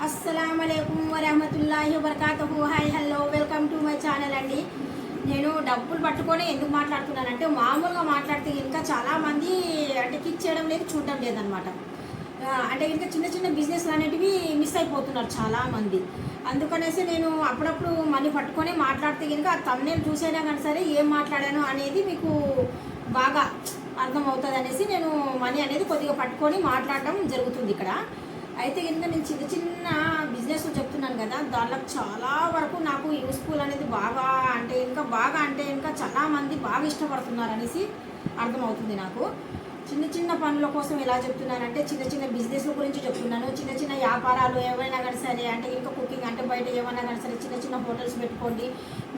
అస్సలాముఅలైకుం వరహమతుల్లాహి వబర్కాతుహు. Hi hello welcome to my channel అండి. నేను డబ్బులు పట్టుకొని ఎందుకు మాట్లాడుతున్నానంటే మామూలుగా మాట్లాడితే ఇంకా చాలామంది అంటే కిక్ చేయడం లేదు, చూడడం లేదనమాట. అంటే ఇంకా చిన్న చిన్న బిజినెస్ అనేటివి మిస్ అయిపోతున్నారు చాలామంది. అందుకనేసి నేను అప్పుడప్పుడు మనీ పట్టుకొని మాట్లాడితే కనుక ఆ తమ్నేల్ చూసైనా కానీ సరే ఏం మాట్లాడాను అనేది మీకు బాగా అర్థమవుతుంది అనేసి నేను మనీ అనేది కొద్దిగా పట్టుకొని మాట్లాడడం జరుగుతుంది ఇక్కడ. అయితే కనుక నేను చిన్న చిన్న బిజినెస్ చెప్తున్నాను కదా, దాంట్లో చాలా వరకు నాకు యూస్ఫుల్ అనేది బాగా అంటే ఇంకా చాలామంది బాగా ఇష్టపడుతున్నారు అనేసి అర్థమవుతుంది నాకు. చిన్న చిన్న పనుల కోసం ఎలా చెప్తున్నానంటే చిన్న చిన్న బిజినెస్ల గురించి చెప్తున్నాను. చిన్న చిన్న వ్యాపారాలు ఏవైనా కానీ సరే, అంటే ఇంకా కుకింగ్ అంటే బయట ఏమైనా కానీ సరే చిన్న చిన్న హోటల్స్ పెట్టుకోండి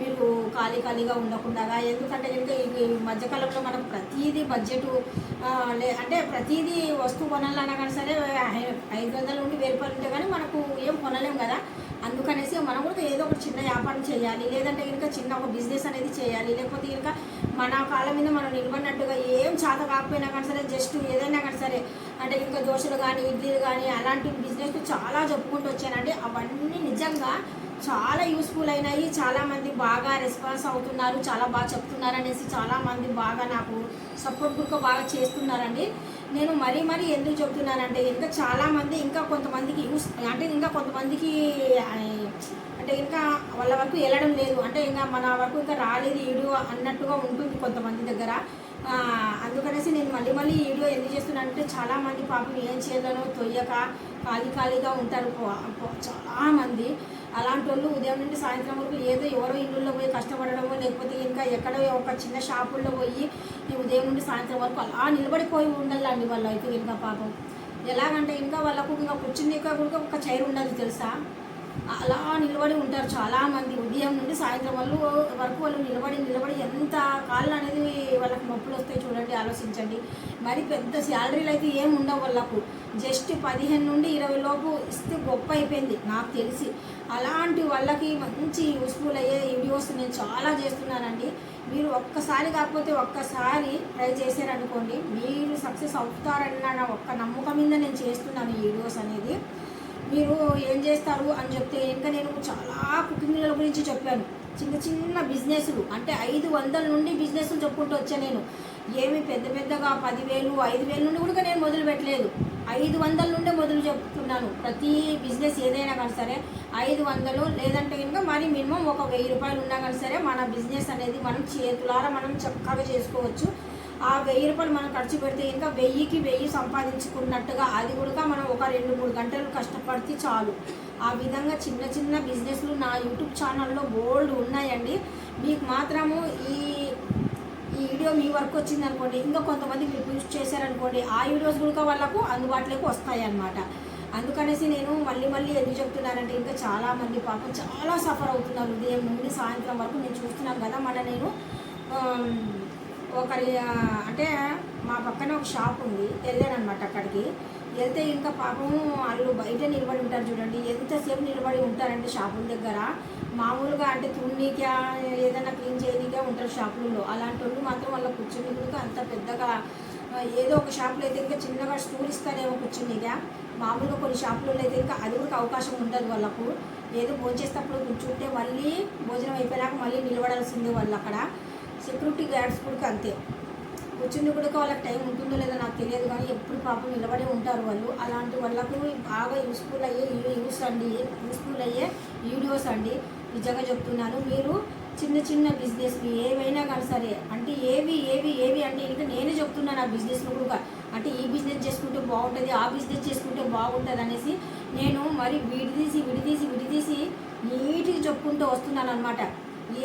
మీరు ఖాళీగా ఉండకుండా. ఎందుకంటే ఇంకా ఈ మధ్యకాలంలో మనకు ప్రతిదీ బడ్జెట్ అంటే ప్రతిదీ వస్తువు కొనాలన్నా కానీ సరే 500 నుండి 1000 రూపాయలు ఉంటే కానీ మనకు ఏం కొనలేము కదా. అందుకనేసి మనం కూడా ఏదో ఒక చిన్న వ్యాపారం చేయాలి, లేదంటే ఇంకా చిన్న ఒక బిజినెస్ అనేది చేయాలి. లేకపోతే ఇంకా మన కాళ్ళ మీద మనం నిలబడినట్టుగా ఏం చేత కాకపోయినా కానీ సరే జస్ట్ ఏదైనా కానీ సరే, అంటే ఇంకా దోశలు కానీ ఇడ్లీలు కానీ అలాంటి బిజినెస్ చాలా చెప్పుకుంటూ వచ్చానండి. అవన్నీ నిజంగా చాలా యూస్ఫుల్ అయినాయి. చాలామంది బాగా రెస్పాన్స్ అవుతున్నారు, చాలా బాగా చెప్తున్నారు అనేసి చాలామంది బాగా నాకు సపోర్ట్ కూడా బాగా చేస్తున్నారండి. నేను మరీ ఎందుకు చెప్తున్నానంటే ఇంకా చాలామంది ఇంకా కొంతమందికి అంటే ఇంకా వాళ్ళ వరకు వెళ్ళడం లేదు, అంటే ఇంకా మన వరకు ఇంకా రాలేదు వీడియో అన్నట్టుగా ఉంటుంది కొంతమంది దగ్గర. అందుకనేసి నేను మళ్ళీ ఈ వీడియో ఎందుకు చేస్తున్నానంటే చాలామంది పాపం ఏం చేయాలనో తొయ్యక ఖాళీగా ఉంటారు చాలామంది. అలాంటి వాళ్ళు ఉదయం నుండి సాయంత్రం వరకు ఏదో ఎవరో ఇళ్ళల్లో పోయి కష్టపడడమో, లేకపోతే ఇంకా ఎక్కడో ఒక చిన్న షాపుల్లో పోయి ఉదయం నుండి సాయంత్రం వరకు అలా నిలబడిపోయి ఉండాలండి వాళ్ళు. అయితే ఇంకా పాపం ఎలాగంటే ఇంకా వాళ్ళకు ఇంకా కూర్చుని కూడా ఒక చైర్ ఉండదు తెలుసా, అలా నిలబడి ఉంటారు చాలామంది. ఉదయం నుండి సాయంత్రం వరకు వాళ్ళు నిలబడి ఎంత కాళ్ళు అనేది వాళ్ళకి నొప్పులు వస్తాయి చూడండి, ఆలోచించండి. మరి పెద్ద శాలరీలు అయితే ఏమి ఉండవు వాళ్ళకు, జస్ట్ 15 నుండి 20 లోపు ఇస్తే గొప్ప అయిపోయింది నాకు తెలిసి. అలాంటి వాళ్ళకి మంచి యూస్ఫుల్ అయ్యే వీడియోస్ నేను చాలా చేస్తున్నానండి. మీరు ఒక్కసారి కాకపోతే ఒక్కసారి ట్రై చేశారనుకోండి, మీరు సక్సెస్ అవుతారన్న ఒక్క నమ్మకం మీద నేను చేస్తున్నాను ఈ వీడియోస్ అనేది. మీరు ఏం చేస్తారు అని చెప్తే ఇంకా నేను చాలా కుకింగ్ల గురించి చెప్పాను. చిన్న బిజినెస్లు అంటే 500 నుండి బిజినెస్లు చెప్పుకుంటూ వచ్చాను నేను. ఏమి పెద్దగా 10,000 5,000 నుండి కూడా నేను మొదలు పెట్టలేదు, 500 నుండే మొదలు చెప్తున్నాను. ప్రతి బిజినెస్ ఏదైనా కానీ సరే 500 లేదంటే ఇంకా మరి మినిమం ఒక 1000 రూపాయలు ఉన్నా కానీ సరే మన బిజినెస్ అనేది మనం చేతులారా మనం చక్కగా చేసుకోవచ్చు. ఆ 1000 రూపాయలు మనం ఖర్చు పెడితే ఇంకా 1000కి 1000 సంపాదించుకున్నట్టుగా, అది కూడా మనం ఒక 2-3 గంటలు కష్టపడితే చాలు. ఆ విధంగా చిన్న బిజినెస్లు నా యూట్యూబ్ ఛానల్లో బోల్డ్ ఉన్నాయండి. మీకు మాత్రము ఈ వీడియో మీ వరకు వచ్చింది అనుకోండి, ఇంకా కొంతమంది మీరు యూజ్ చేశారనుకోండి, ఆ వీడియోస్ కూడా వాళ్ళకు అందుబాటులోకి వస్తాయి అన్నమాట. అందుకనేసి నేను మళ్ళీ ఎందుకు చెప్తున్నానంటే ఇంకా చాలామంది పాపం చాలా సఫర్ అవుతున్నారు ఉదయం నుండి సాయంత్రం వరకు. నేను చూస్తున్నాను కదా, నేను అంటే మా పక్కన ఒక షాప్ ఉంది, వెళ్ళానమాట. అక్కడికి వెళ్తే ఇంకా పాపం వాళ్ళు బయట నిలబడి ఉంటారు చూడండి, ఎంతసేపు నిలబడి ఉంటారంటే షాపుల దగ్గర. మామూలుగా అంటే తున్నీకా ఏదైనా క్లీన్ చేయనీకే ఉంటారు షాపులలో. అలాంటి వాళ్ళు మాత్రం వాళ్ళ కూర్చుని కూడా అంత పెద్దగా, ఏదో ఒక షాపులో అయితే ఇంకా చిన్నగా స్టూల్ ఇస్తారేమో కూర్చునిగా. మామూలుగా కొన్ని షాపులలో అయితే ఇంకా అది కూడా అవకాశం ఉండదు వాళ్ళకు. ఏదో భోంచేసేటప్పుడు కూర్చుంటే మళ్ళీ భోజనం అయిపోయినాక మళ్ళీ నిలబడాల్సిందే వాళ్ళు అక్కడ. సెక్యూరిటీ గార్డ్స్ కూడా అంతే, కూర్చుని కూడా వాళ్ళకి టైం ఉంటుందో లేదో నాకు తెలియదు, కానీ ఎప్పుడు పాపం నిలబడే ఉంటారు వాళ్ళు. అలాంటి వాళ్ళకు బాగా యూస్ఫుల్ అయ్యే వీడియోస్ అండి, నిజంగా చెప్తున్నాను. మీరు చిన్న బిజినెస్ ఏవైనా కానీ సరే, అంటే ఏవి అంటే ఇంకా నేనే చెప్తున్నాను ఆ బిజినెస్లో కూడా, అంటే ఈ బిజినెస్ చేసుకుంటే బాగుంటుంది, ఆ బిజినెస్ చేసుకుంటే బాగుంటుంది అనేసి నేను మరి విడిదీసి నీట్గా చెప్పుకుంటూ వస్తున్నాను అనమాట.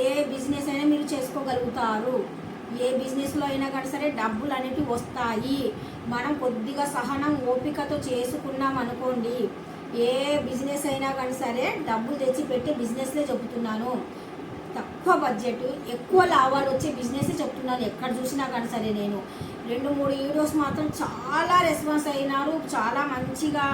ఏ బిజినెస్ అయినా మీరు చేసుకోగలుగుతారు, ఏ బిజినెస్లో అయినా కానీ సరే డబ్బులు అనేటివి వస్తాయి. మనం కొద్దిగా సహనం ఓపికతో చేసుకున్నాం అనుకోండి, ఏ బిజినెస్ అయినా కానీ సరే డబ్బులు తెచ్చి పెట్టే బిజినెస్లే చెబుతున్నాను. తక్కువ బడ్జెట్ ఎక్కువ లాభాలు వచ్చే బిజినెస్ చెప్తున్నాను ఎక్కడ చూసినా కానీ సరే. నేను 2-3 వీడియోస్ మాత్రం చాలా రెస్పాన్స్ అయినారు, చాలా మంచిగా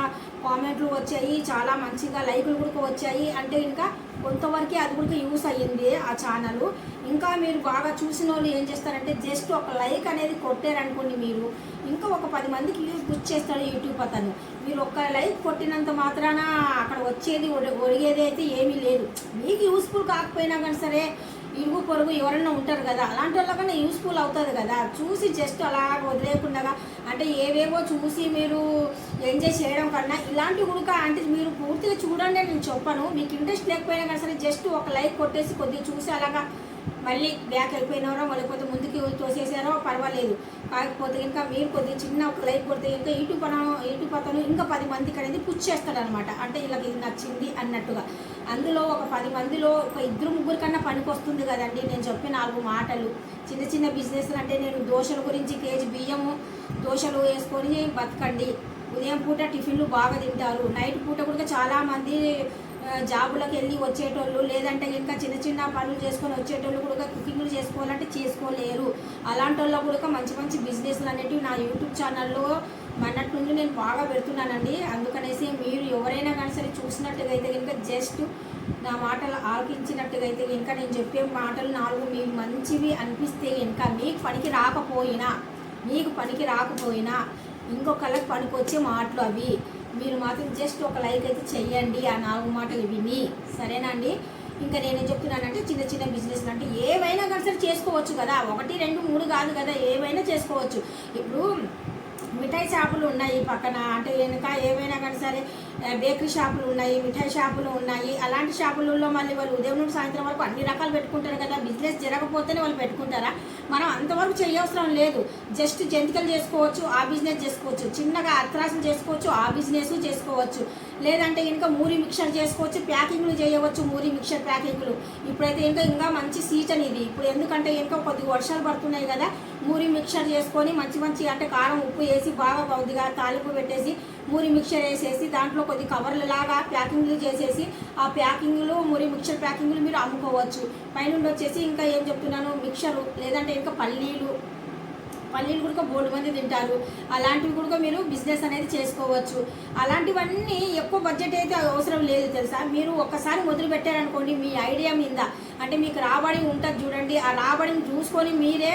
కామెంట్లు వచ్చాయి, చాలా మంచిగా లైకులు కూడా వచ్చాయి. అంటే ఇంకా కొంతవరకు అది కూడా యూస్ అయ్యింది ఆ ఛానల్. ఇంకా మీరు బాగా చూసిన వాళ్ళు ఏం చేస్తారంటే జస్ట్ ఒక లైక్ అనేది కొట్టారనుకోండి, మీరు ఇంకా ఒక 10 మందికి పుష్ చేస్తాడు యూట్యూబ్ అతను. మీరు ఒక్క లైక్ కొట్టినంత మాత్రాన అక్కడ వచ్చేది ఒరిగేది అయితే ఏమీ లేదు. మీకు యూస్ఫుల్ కాకపోయినా కానీ సరే ఇరుగు పొరుగు ఎవరన్నా ఉంటారు కదా, అలాంటి వాళ్ళకన్నా యూస్ఫుల్ అవుతుంది కదా. చూసి జస్ట్ అలా వదిలేకుండా అంటే ఏవేవో చూసి మీరు ఎంజాయ్ చేయడం కన్నా ఇలాంటి కూడా అంటే మీరు పూర్తిగా చూడండి నేను చెప్పను. మీకు ఇంట్రెస్ట్ లేకపోయినా కానీ సరే జస్ట్ ఒక లైక్ కొట్టేసి కొద్దిగా చూసి అలాగా మళ్ళీ బ్యాక్ వెళ్ళిపోయినారో లేకపోతే ముందుకి తోసేసారో పర్వాలేదు. కాకపోతే ఇంకా మీరు కొద్దిగా చిన్న ఒక లైక్ కొడితే ఇంకా యూట్యూబ్ అతను ఇంకా 10 మందికి అనేది పుష్ చేస్తాడనమాట. అంటే ఇలా ఇది నచ్చింది అన్నట్టుగా. అందులో ఒక 10 మందిలో ఒక 2-3 కన్నా పనికి వస్తుంది కదండి నేను చెప్పిన 4 మాటలు. చిన్న చిన్న బిజినెస్లు అంటే నేను దోశల గురించి కేజీ బియ్యము దోశలు వేసుకొని బతకండి. ఉదయం పూట టిఫిన్లు బాగా తింటారు, నైట్ పూట కూడా చాలామంది జాబులకు వెళ్ళి వచ్చేటోళ్ళు, లేదంటే ఇంకా చిన్న చిన్న పనులు చేసుకొని వచ్చేటోళ్ళు కూడా కుకింగ్లు చేసుకోవాలంటే చేసుకోలేరు. అలాంటి వాళ్ళు కూడా మంచి మంచి బిజినెస్లు అనేటివి నా యూట్యూబ్ ఛానల్లో మొన్నటి నుండి నేను బాగా పెడుతున్నానండి. అందుకనేసి మీరు ఎవరైనా కానీ సరే చూసినట్టుగా అయితే కనుక జస్ట్ నా మాటలు ఆలకించినట్టుగా అయితే కనుక నేను చెప్పే మాటలు 4 మీకు మంచివి అనిపిస్తే కనుక మీకు పనికి రాకపోయినా ఇంకొకళ్ళకి పనికి వచ్చే మాటలు అవి. మీరు మాత్రం జస్ట్ ఒక లైక్ అయితే చెయ్యండి ఆ 4 మాటలు విని, సరేనా అండి. ఇంకా నేనేం చెప్తున్నానంటే చిన్న చిన్న బిజినెస్లు అంటే ఏవైనా కానీ సరే చేసుకోవచ్చు కదా, 1, 2, 3 కాదు కదా, ఏవైనా చేసుకోవచ్చు. ఇప్పుడు మిఠాయి షాపులు ఉన్నాయి పక్కన, అంటే వెనుక ఏవైనా కానీ సరే బేకరీ షాపులు ఉన్నాయి, మిఠాయి షాపులు ఉన్నాయి. అలాంటి షాపులలో మళ్ళీ వాళ్ళు ఉదయం నుండి సాయంత్రం వరకు అన్ని రకాలు పెట్టుకుంటారు కదా. బిజినెస్ జరగకపోతేనే వాళ్ళు పెట్టుకుంటారా? మనం అంతవరకు చేయవసరం లేదు. జస్ట్ జంతికలు చేసుకోవచ్చు, ఆ బిజినెస్ చేసుకోవచ్చు. చిన్నగా అత్రాసులు చేసుకోవచ్చు, ఆ బిజినెస్ చేసుకోవచ్చు. లేదంటే ఇంకా మూరి మిక్చర్ చేసుకోవచ్చు, ప్యాకింగ్లు చేయవచ్చు. మూరి మిక్చర్ ప్యాకింగ్లు ఇప్పుడైతే ఇంకా మంచి సీజన్ ఇది ఇప్పుడు. ఎందుకంటే ఇంకా కొద్దిగా వర్షాలు పడుతున్నాయి కదా, మూరి మిక్చర్ చేసుకొని మంచి అంటే కారం ఉప్పు వేసి బాగా కొద్దిగా తాలింపు పెట్టేసి మూరి మిక్చర్ వేసేసి దాంట్లో కొద్ది కవర్లు లాగా ప్యాకింగ్లు చేసేసి ఆ ప్యాకింగ్లు మూరి మిక్చర్ ప్యాకింగ్లు మీరు అమ్ముకోవచ్చు. పైనుండి వచ్చేసి ఇంకా ఏం చెప్తున్నాను, మిక్చరు లేదంటే ఇంకా పల్లీలు కూడా బోర్డు మంది తింటారు. అలాంటివి కూడా మీరు బిజినెస్ అనేది చేసుకోవచ్చు. అలాంటివన్నీ ఎక్కువ బడ్జెట్ అయితే అవసరం లేదు తెలుసా. మీరు ఒక్కసారి మొదలు పెట్టారనుకోండి, మీ ఐడియా మీద అంటే మీకు రాబడి ఉంటుంది చూడండి, ఆ రాబడిని చూసుకొని మీరే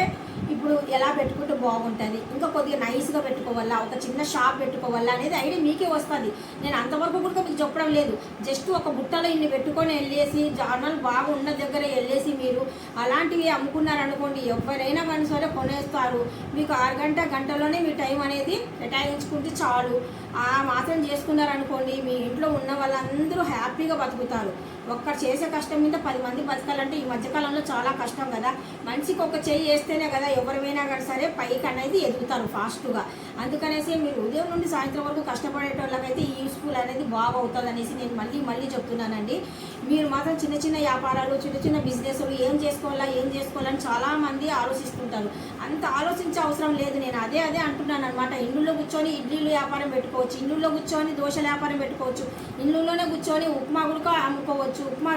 ఇప్పుడు ఎలా పెట్టుకుంటే బాగుంటుంది, ఇంకా కొద్దిగా నైస్గా పెట్టుకోవాలా, ఒక చిన్న షాప్ పెట్టుకోవాలా అనేది ఐడియా మీకే వస్తుంది. నేను అంతవరకు కూడా మీకు చెప్పడం లేదు. జస్ట్ ఒక బుట్టలో ఇన్ని పెట్టుకొని వెళ్ళేసి జనాలు బాగా ఉన్న దగ్గర వెళ్ళేసి మీరు అలాంటివి అమ్ముకున్నారనుకోండి, ఎవరైనా కానీ సరే కొనేస్తారు. మీకు 6 గంటలోనే మీ టైం అనేది కేటాయించుకుంటే చాలు. ఆ మాత్రం చేసుకున్నారనుకోండి, మీ ఇంట్లో ఉన్న వాళ్ళందరూ హ్యాపీగా బతుకుతారు. ఒక్కరు చేసే కష్టం మీద 10 మంది బతకాలంటే ఈ మధ్యకాలంలో చాలా కష్టం కదా. మనిషికి ఒక చెయ్యి వేస్తేనే కదా ఎవరైనా కానీ సరే పైకి అనేది ఎదుగుతారు ఫాస్ట్గా. అందుకనేసి మీరు ఉదయం నుండి సాయంత్రం వరకు కష్టపడేటోళ్ళకైతే ఈ యూస్ఫుల్ అనేది బాగా అవుతుంది అనేసి నేను మళ్ళీ చెప్తున్నానండి. మీరు మాత్రం చిన్న చిన్న వ్యాపారాలు, చిన్న చిన్న బిజినెస్లు ఏం చేసుకోవాలని చాలామంది ఆలోచిస్తుంటారు. అంత ఆలోచించే అవసరం లేదు. నేను అదే అంటున్నాను అనమాట. ఇళ్ళల్లో కూర్చొని ఇడ్లీలు వ్యాపారం పెట్టుకోవచ్చు, ఇళ్ళల్లో కూర్చొని దోశల వ్యాపారం పెట్టుకోవచ్చు, ఇళ్ళల్లోనే కూర్చొని ఉప్మా కూడా అమ్ముకోవచ్చు. ఉప్మా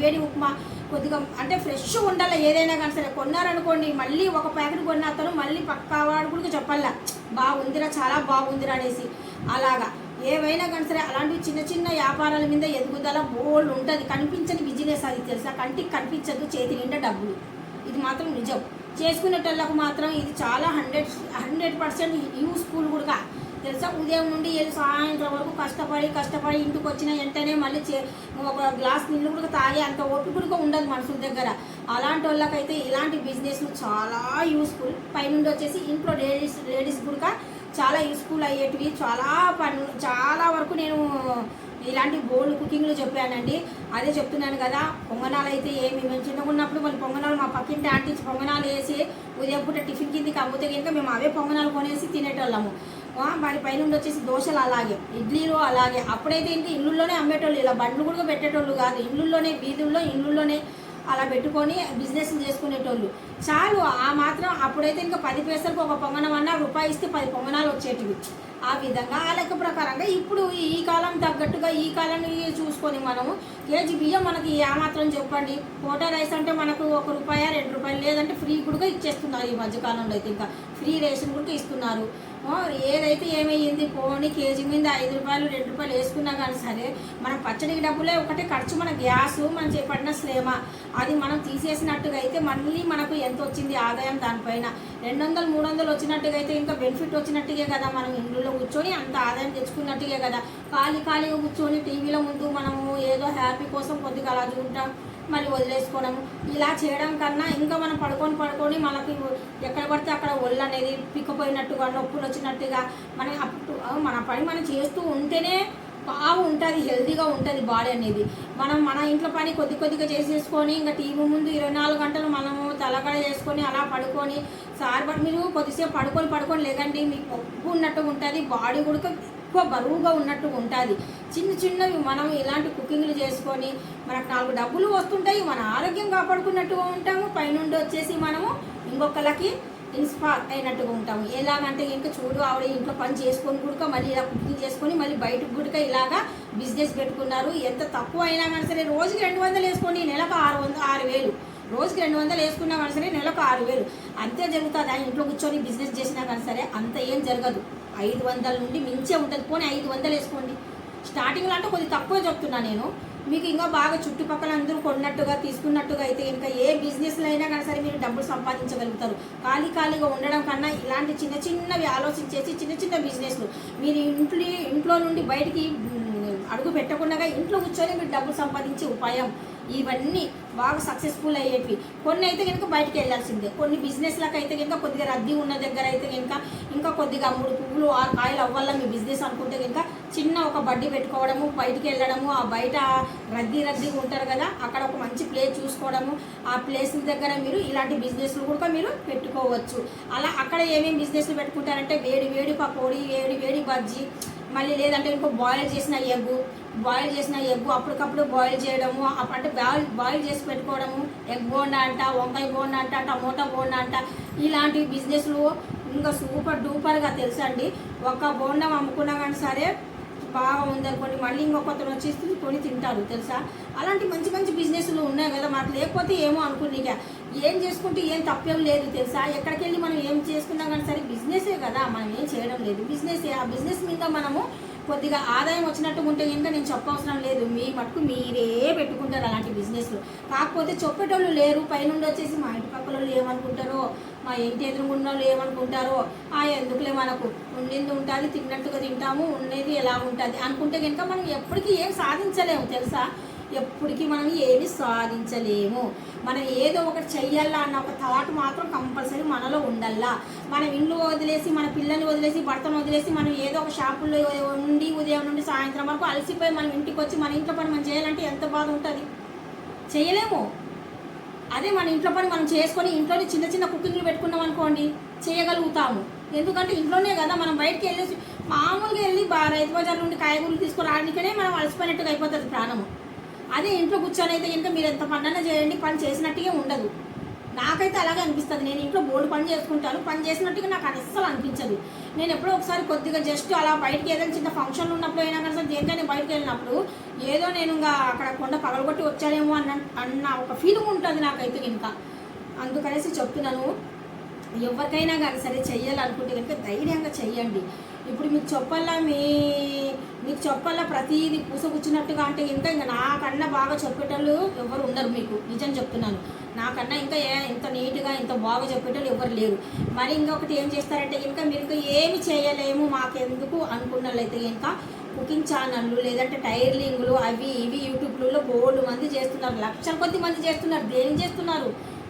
వేడి ఉప్మా కొద్దిగా అంటే ఫ్రెష్ ఉండాలి. ఏదైనా కానీ సరే కొన్నారనుకోండి, మళ్ళీ ఒక ప్యాకెట్ కొన్న అతను మళ్ళీ పక్కా వాడు కూడా చెప్పాలా బాగుందిరా, చాలా బాగుందిరా అనేసి. అలాగా ఏవైనా కానీ సరే అలాంటివి చిన్న చిన్న వ్యాపారాల మీద ఎదుగుదల బోల్డ్ ఉంటుంది. కనిపించని బిజినెస్ అది తెలుసా, కంటికి కనిపించదు, చేతి నిండా డబ్బులు. ఇది మాత్రం నిజం. చేసుకునేటోళ్ళకు మాత్రం ఇది చాలా 100% యూస్ఫుల్ కూడా తెలుసా. ఉదయం నుండి సాయంత్రం వరకు కష్టపడి ఇంటికి వచ్చిన వెంటనే మళ్ళీ ఒక గ్లాస్ నీళ్ళు కూడా తాగే అంత ఓపిక కూడా ఉండదు మనుషుల దగ్గర. అలాంటి వాళ్ళకైతే ఇలాంటి బిజినెస్లు చాలా యూస్ఫుల్. పైనుండి వచ్చేసి ఇంట్లో లేడీస్ కూడా చాలా యూస్ఫుల్ అయ్యేటివి. చాలా వరకు నేను ఇలాంటి బోల్డ్ కుకింగ్లు చెప్పానండి. అదే చెప్తున్నాను కదా. పొంగనాలు అయితే మేము చిన్నగా ఉన్నప్పుడు వాళ్ళు పొంగనాలు మా పక్కింటి ఆంటీ పొంగనాలు వేసి ఉదయం పూట టిఫిన్ కిందకి అమ్ముతే కనుక మేము అవే పొంగనాలు కొనేసి తినేటోళ్ళము. మరి పైనుండి వచ్చేసి దోశలు అలాగే, ఇడ్లీలు అలాగే. అప్పుడైతే ఇంటి ఇళ్ళల్లోనే అమ్మేటోళ్ళు, ఇలా బండ్లు కూడా పెట్టేటోళ్ళు కాదు. ఇళ్ళల్లోనే ఇళ్ళల్లోనే అలా పెట్టుకొని బిజినెస్ చేసుకునేటోళ్ళు. చాలు ఆ మాత్రం. అప్పుడైతే ఇంకా 10 పైసలకు ఒక పొంగనం అన్నా రూపాయి ఇస్తే 10 పొంగనాలు వచ్చేటివి. ఆ విధంగా ఆ లెక్క ప్రకారంగా ఇప్పుడు ఈ కాలం తగ్గట్టుగా ఈ కాలాన్ని చూసుకొని మనము కేజీ బియ్యం మనకి ఏమాత్రం చెప్పండి. కోటా రైస్ అంటే మనకు ₹1, ₹2 లేదంటే ఫ్రీ కూడా ఇచ్చేస్తున్నారు. ఈ మధ్యకాలంలో అయితే ఇంకా ఫ్రీ రేషన్ కూడా ఇస్తున్నారు. ఏదైతే ఏమయ్యింది పోనీ కేజీ మీద 5 రూపాయలు 2 రూపాయలు వేసుకున్నా కానీ సరే మన పచ్చడికి డబ్బులే ఒకటే ఖర్చు, మన గ్యాసు మనం చేపట్టిన శ్రమ అది మనం తీసేసినట్టుగా అయితే మళ్ళీ మనకు ఎంత వచ్చింది ఆదాయం దానిపైన 200 300 వచ్చినట్టుగా అయితే ఇంకా బెనిఫిట్ వచ్చినట్టుగా కదా. మనం ఇంట్లో కూర్చొని అంత ఆదాయం తెచ్చుకున్నట్టుగా కదా. ఖాళీగా కూర్చొని టీవీల ముందు మనము ఏదో హ్యాపీ కోసం కొద్దిగా అలా చూడటం మళ్ళీ వదిలేసుకోవడం ఇలా చేయడం కన్నా ఇంకా మనం పడుకొని మనకి ఎక్కడ పడితే అక్కడ ఒళ్ళు అనేది పిక్కపోయినట్టుగా నొప్పులు వచ్చినట్టుగా మన పని మనం చేస్తూ ఉంటేనే బాగుంటుంది, హెల్తీగా ఉంటుంది బాడీ అనేది. మన ఇంట్లో పని కొద్దిగా చేసేసుకొని ఇంకా టీవీ ముందు 24 గంటలు మనము తలకడ చేసుకొని అలా పడుకొని బట్ మీరు కొద్దిసేపు పడుకొని లేకండి, మీకు ఒప్పు ఉన్నట్టుగా ఉంటుంది, బాడీ కూడా ఎక్కువ బరువుగా ఉన్నట్టుగా ఉంటుంది. చిన్నవి మనం ఇలాంటి కుకింగ్లు చేసుకొని మనకు 4 డబ్బులు వస్తుంటాయి, మన ఆరోగ్యం కాపాడుకున్నట్టుగా ఉంటాము, పైనుండి వచ్చేసి మనము ఇంకొకరికి ఇన్స్పైర్ అయినట్టుగా ఉంటాము. ఎలాగంటే ఇంకా చూడు ఆవిడ ఇంట్లో పని చేసుకొని కూడా మళ్ళీ ఇలా కుకింగ్ చేసుకొని మళ్ళీ బయటకు కూడా ఇలాగా బిజినెస్ పెట్టుకున్నారు. ఎంత తక్కువ అయినా కానీ సరే రోజుకి 200 వేసుకోండి, నెలకు 6,000, రోజుకి 200 వేసుకున్నా కానీ సరే నెలకు 6,000 అంతే జరుగుతుంది. ఇంట్లో కూర్చొని బిజినెస్ చేసినా కానీ సరే అంత ఏం జరగదు, 500 నుండి మించే ఉంటుంది. పోనీ 500 వేసుకోండి. స్టార్టింగ్లో అంటే కొద్దిగా తక్కువ చెప్తున్నా నేను, మీకు ఇంకా బాగా చుట్టుపక్కల అందరూ కొన్నట్టుగా తీసుకున్నట్టుగా అయితే ఇంకా ఏ బిజినెస్లో అయినా కానీ సరే మీరు డబ్బులు సంపాదించగలుగుతారు. ఖాళీగా ఉండడం కన్నా ఇలాంటి చిన్నవి ఆలోచించేసి చిన్న బిజినెస్లు మీరు ఇంట్లో నుండి బయటికి అడుగు పెట్టకుండా ఇంట్లో కూర్చొని మీరు డబ్బులు సంపాదించే ఉపాయం ఇవన్నీ బాగా సక్సెస్ఫుల్ అయ్యేవి. కొన్ని అయితే కనుక బయటకు వెళ్ళాల్సిందే, కొన్ని బిజినెస్లకు అయితే కనుక కొద్దిగా రద్దీ ఉన్న దగ్గర అయితే కనుక ఇంకా కొద్దిగా 3 పువ్వులు 6 కాయలు అవ్వాల మీ బిజినెస్ అనుకుంటే కనుక చిన్న ఒక బడ్డీ పెట్టుకోవడము, బయటికి వెళ్ళడము, ఆ బయట రద్దీగా ఉంటారు కదా అక్కడ ఒక మంచి ప్లేస్ చూసుకోవడము, ఆ ప్లేస్ దగ్గర మీరు ఇలాంటి బిజినెస్లు కూడా మీరు పెట్టుకోవచ్చు. అలా అక్కడ ఏమేమి బిజినెస్లు పెట్టుకుంటారంటే వేడి పకోడీ, వేడి బజ్జీ, మళ్ళీ లేదంటే ఇంకో బాయిల్ చేసిన ఎగ్గు అప్పటికప్పుడు బాయిల్ చేయడము, అంటే బాయిల్ చేసి పెట్టుకోవడము, ఎగ్ బోండా అంట, వంకాయ బోండా అంట, టమోటా బోండా అంట, ఇలాంటి బిజినెస్లు ఇంకా సూపర్ డూపర్గా తెలుసండి. ఒక బోండం అమ్ముకున్నా కానీ సరే బాగా ఉందనుకోండి మళ్ళీ ఇంకొకతను వచ్చేసి కొని తింటారు తెలుసా. అలాంటి మంచి బిజినెస్లు ఉన్నాయి కదా, మాకు లేకపోతే ఏమో అనుకున్నాక ఏం చేసుకుంటే ఏం తప్పేం లేదు తెలుసా. ఎక్కడికి వెళ్ళి మనం ఏం చేసుకున్నా కానీ సరే బిజినెసే కదా, మనం ఏం చేయడం లేదు, బిజినెసే. ఆ బిజినెస్ మీద మనము కొద్దిగా ఆదాయం వచ్చినట్టు ఉంటే ఇంకా నేను చెప్పవసరం లేదు, మీ మటుకు మీరే పెట్టుకుంటారు అలాంటి బిజినెస్లు. కాకపోతే చెప్పేటోళ్ళు లేరు, పైనుండి వచ్చేసి మా ఇంటి పక్కల వాళ్ళు ఏమనుకుంటారో, మా ఇంటి ఎదురుగున్న వాళ్ళు ఏమనుకుంటారో, ఎందుకులే మనకు ఉండింది ఉంటుంది, తిన్నట్టుగా తింటాము, ఉండేది ఎలా ఉంటుంది అనుకుంటే కనుక మనం ఎప్పటికీ ఏం సాధించలేము తెలుసా. ఎప్పటికీ మనం ఏమి సాధించలేము. మనం ఏదో ఒకటి చెయ్యాలా అన్న ఒక థాట్ మాత్రం కంపల్సరీ మనలో ఉండాలా. మనం ఇల్లు వదిలేసి, మన పిల్లల్ని వదిలేసి, భర్తను వదిలేసి మనం ఏదో ఒక షాపుల్లో ఉండి ఉదయం నుండి సాయంత్రం వరకు అలసిపోయి మనం ఇంటికి వచ్చి మన ఇంట్లో పని మనం చేయాలంటే ఎంత బాధ ఉంటుంది, చేయలేము. అదే మన ఇంట్లో పని మనం చేసుకొని ఇంట్లోనే చిన్న కుకింగ్లు పెట్టుకున్నాం అనుకోండి చేయగలుగుతాము. ఎందుకంటే ఇంట్లోనే కదా, మనం బయటకు వెళ్ళేసి మామూలుగా వెళ్ళి రైతు బజార్ నుండి కాయగూరలు తీసుకురావడానికనే మనం అలసిపోయినట్టుగా అయిపోతుంది ప్రాణము. అదే ఇంట్లో కూర్చొని అయితే ఇంకా మీరు ఎంత పనైనా చేయండి, పని చేసినట్టుగా ఉండదు. నాకైతే అలాగే అనిపిస్తుంది. నేను ఇంట్లో బోర్డు పని చేసుకుంటాను, పని చేసినట్టుగా నాకు అస్సలు అనిపించదు. నేను ఎప్పుడో ఒకసారి కొద్దిగా జస్ట్ అలా బయటకి ఏదైనా చిన్న ఫంక్షన్లు ఉన్నప్పుడు అయినా కానీ సరే దేనికైనా బయటకు వెళ్ళినప్పుడు ఏదో నేను ఇంకా అక్కడ కొండ పగలగొట్టి వచ్చానేమో అన్న ఒక ఫీలింగ్ ఉంటుంది నాకైతే ఇంకా. అందుకనేసి చెప్తున్నాను, ఎవరికైనా కానీ సరే చెయ్యాలనుకుంటే కనుక ధైర్యంగా చెయ్యండి. ఇప్పుడు మీకు చెప్పాలా ప్రతిదీ పూసగుచ్చినట్టుగా అంటే ఇంకా నాకన్నా బాగా చెప్పేటోళ్ళు ఎవరు ఉండరు. మీకు నిజం చెప్తున్నాను, నాకన్నా ఇంకా ఇంత నీట్గా ఇంత బాగా చెప్పేటోళ్ళు ఎవరు లేరు. మరి ఇంకొకటి ఏం చేస్తారంటే ఇంకా మీరు ఇంకా ఏమి చేయలేము మాకెందుకు అనుకున్నట్లయితే ఇంకా కుకింగ్ ఛానళ్ళు లేదంటే టైర్లింగ్లు అవి ఇవి యూట్యూబ్లో బోర్డు మంది చేస్తున్నారు, లక్షల కొద్ది మంది చేస్తున్నారు. దేనికి చేస్తున్నారు?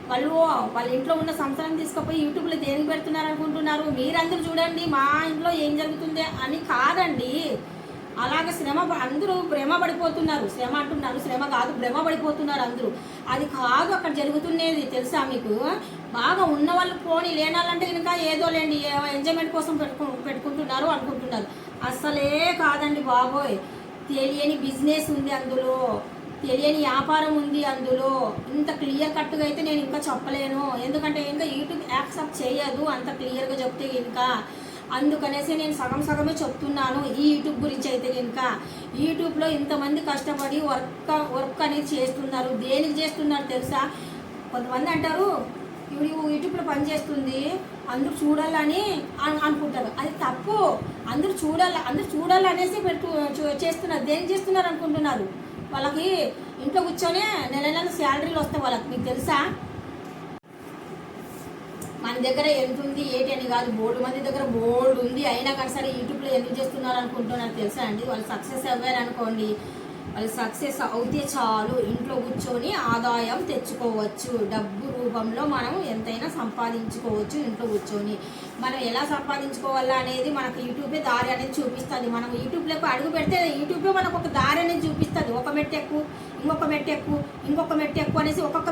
వాళ్ళ ఇంట్లో ఉన్న సంవత్సరం తీసుకుపోయి యూట్యూబ్లో దేనికి పెడుతున్నారు అనుకుంటున్నారు? మీరందరూ చూడండి మా ఇంట్లో ఏం జరుగుతుంది అని కాదండి. అలాగ అందరూ భ్రమ పడిపోతున్నారు. శ్రమ అంటున్నారు, శ్రమ కాదు, భ్రమ పడిపోతున్నారు అందరూ. అది కాదు అక్కడ జరుగుతున్నది తెలుసా మీకు. బాగా ఉన్న వాళ్ళు పోనీ లేనాలంటే కనుక ఏదో లేండి ఎంజాయ్మెంట్ కోసం పెట్టుకుంటున్నారు అనుకుంటున్నారు. అస్సలే కాదండి బాబోయ్, తెలియని బిజినెస్ ఉంది అందులో, తెలియని వ్యాపారం ఉంది అందులో. ఇంత క్లియర్ కట్గా అయితే నేను ఇంకా చెప్పలేను, ఎందుకంటే ఇంకా యూట్యూబ్ యాక్సెప్ట్ చేయదు అంత క్లియర్గా చెప్తే ఇంకా. అందుకనేసి నేను సగమే చెప్తున్నాను ఈ యూట్యూబ్ గురించి అయితే ఇంకా. యూట్యూబ్లో ఇంతమంది కష్టపడి వర్క్ అనేది చేస్తున్నారు. దేనికి చేస్తున్నారు తెలుసా? కొంతమంది అంటారు యూట్యూబ్లో పనిచేస్తుంది అందరూ చూడాలని అనుకుంటారు. అది తప్పు. అందరూ చూడాలనేసి చేస్తున్నారు. దేనికి చేస్తున్నారు అనుకుంటున్నారు? వాళ్ళకి ఇంట్లో కూర్చొని నెల నెల శాలరీలు వస్తాయి వాళ్ళకి. మీకు తెలుసా? మన దగ్గర ఎంత ఉంది ఏంటి అని కాదు, బోల్డ్ మంది దగ్గర బోల్డ్ ఉంది. అయినా కానీ సరే యూట్యూబ్లో ఎందుకు చేస్తున్నారు అనుకుంటున్నారు తెలుసా అండి? వాళ్ళు సక్సెస్ అవ్వారు అనుకోండి, వాళ్ళు సక్సెస్ అవుతే చాలు ఇంట్లో కూర్చొని ఆదాయం తెచ్చుకోవచ్చు. డబ్బు రూపంలో మనం ఎంతైనా సంపాదించుకోవచ్చు ఇంట్లో కూర్చొని. మనం ఎలా సంపాదించుకోవాలా అనేది మనకు యూట్యూబే దారి అనేది చూపిస్తుంది. మనం యూట్యూబ్లోకి అడుగు పెడితే యూట్యూబే మనకు ఒక దారి అనేది చూపిస్తుంది. ఒక మెట్టు ఎక్కువ, ఇంకొక మెట్టు ఎక్కువ, ఇంకొక మెట్టు ఎక్కువ అనేసి ఒక్కొక్క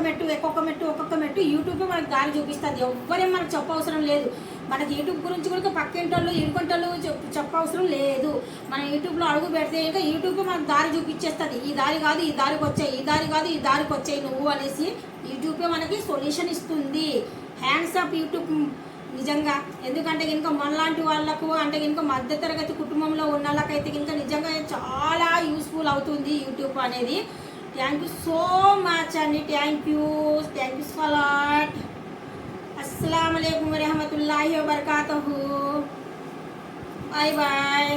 మెట్టు యూట్యూబే మనకు దారి చూపిస్తుంది. ఎవ్వరేం మనకు చెప్పవసరం లేదు. మనకి యూట్యూబ్ గురించి కూడా పక్కింటోళ్ళు ఇరుకుంటోళ్ళు చెప్పవసరం లేదు. మనం యూట్యూబ్లో అడుగు పెడితే ఇంకా యూట్యూబే మనకు దారి చూపించేస్తుంది. ఈ దారి కాదు ఈ దారికి వచ్చాయి, ఈ దారి కాదు ఈ దారికి వచ్చాయి నువ్వు అనేసి యూట్యూబే మనకి సొల్యూషన్ ఇస్తుంది. హ్యాండ్స్ ఆఫ్ యూట్యూబ్ నిజంగా. ఎందుకంటే ఇంకా మనలాంటి వాళ్ళకు అంటే ఇంకా మధ్యతరగతి కుటుంబంలో ఉన్న వాళ్ళకైతే ఇంకా నిజంగా చాలా యూస్ఫుల్ అవుతుంది యూట్యూబ్ అనేది. థ్యాంక్ యూ సో మచ్ అండి. Thank you for lot. अस्सलाम वालेकुम रहमतुल्लाहि व बरकातहू. Bye bye.